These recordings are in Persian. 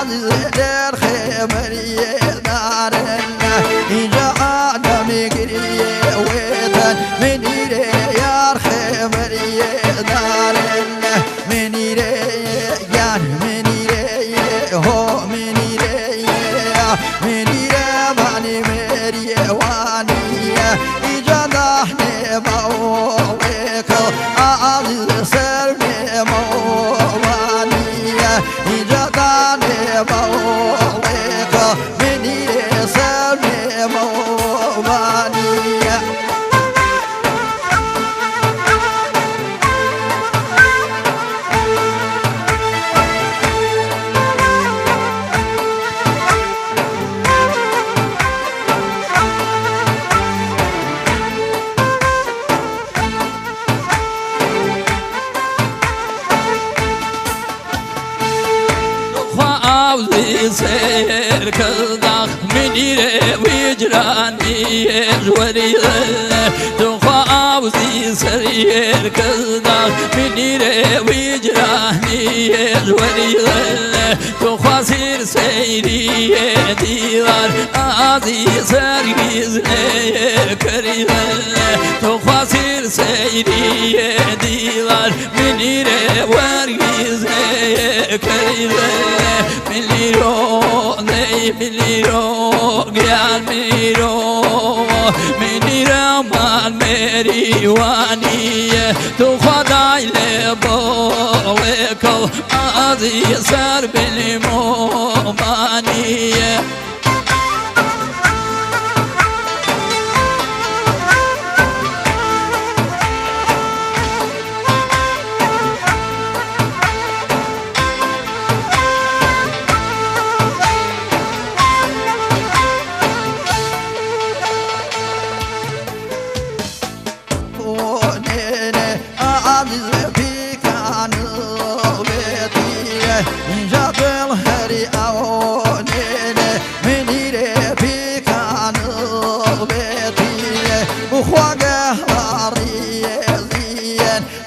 عزيز در خبری دارنا اینجا آدمی گریه وطن منیره یار خبری دارنا منیره یار منیره هو منیره منیره مانی مریه وانیه اینجا دهنه باوکل عزیز سرنه موانیه اینجا دهنه باوکل منیره سرنه موانیه سير كالضخ منيري وجراني جوري تخاوزي سير كالضخ منيري وجراني جوري تخاسير سيري ديوار آزي سرقيز كريم تخاسير سيري ديوار منيري ورقيز كريم مليرو ني مليرو قيال مليرو مال مريواني تو خداي لبوكل آزي سر بالموماني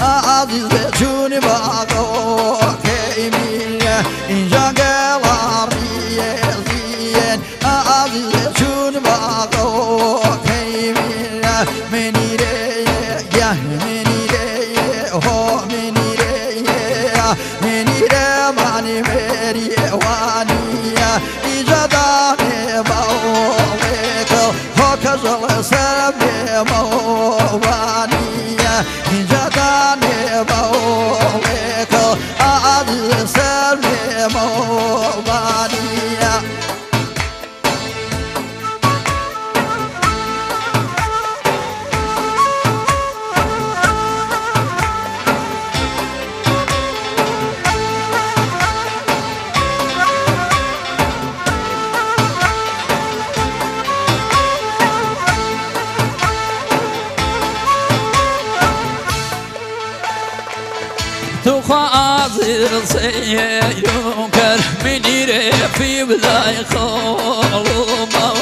عزيز جوني باغو كيمية إنجا قلاري زين عزيز جوني باغو كيمية منيري يا منيري هو منيري منيري ماني مري وانية إنجا داني باوكل هو كزل سربي موانية إنجا داني باوكل عزيز سربي موانية تخاذر سيركر منيري في بلاي خالوما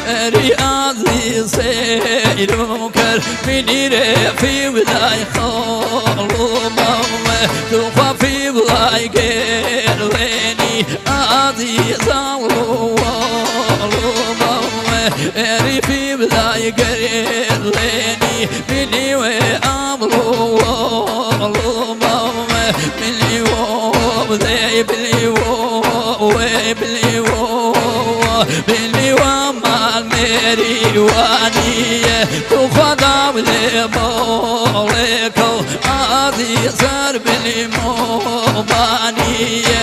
رياضي سيركر منيري في بلاي خالوما تخا في بلاي غيرني عزيز الله ري في بلاي غيرني مني وامرو بلي ومال مريوانية تخدم لبولكو عزي سر بلي موبانية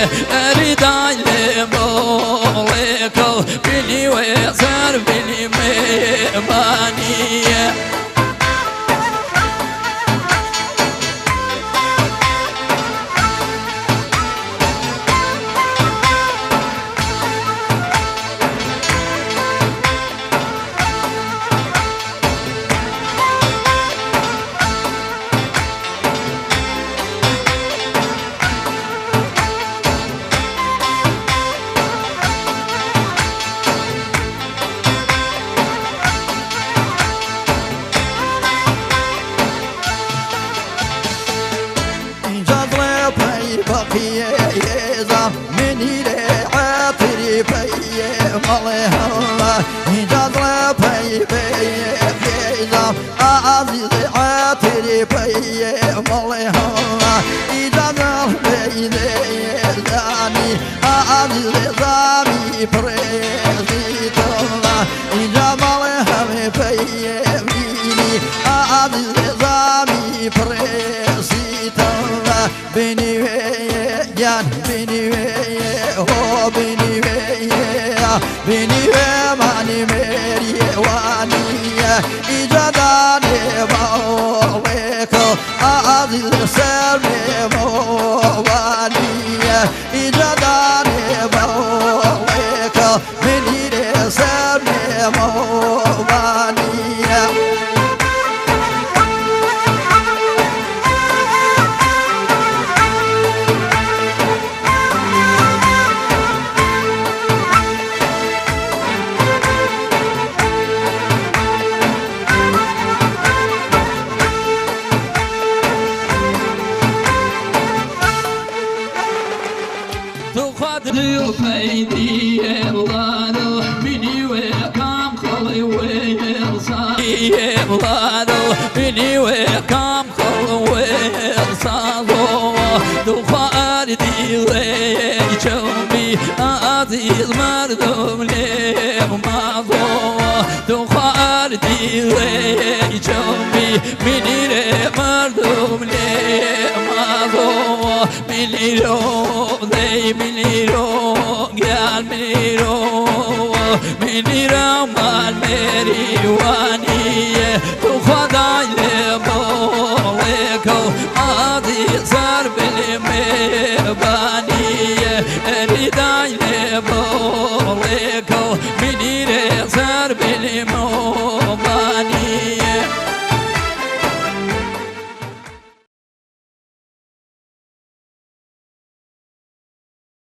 رداي لبولكو بلي وسر بلي مبانية بقي يزام منيري بي مالي الله جدل بي بيزام عزيز عاتري بي مالي الله جدل بي زاني عزيز زامي بريزيت الله جمال هم بي ميني عزيز زامي بريزيت الله بني جان بني هو بني بني ماني مري واني إجاداني مولك عزيز سلمي مواني إجاداني مولك بني سلمي مواني فيدي الله بني وكم خلي ويلصادو بني وكم خلي ويلصادو دخاردي ليشومي عزيز مردم لماضو دخاردي ليشومي مني مردم لماضو منيرو ذي منيرو قال منيرو مال مريواني تخدع لبولكو عادي صار بالمباني رداي لبولكو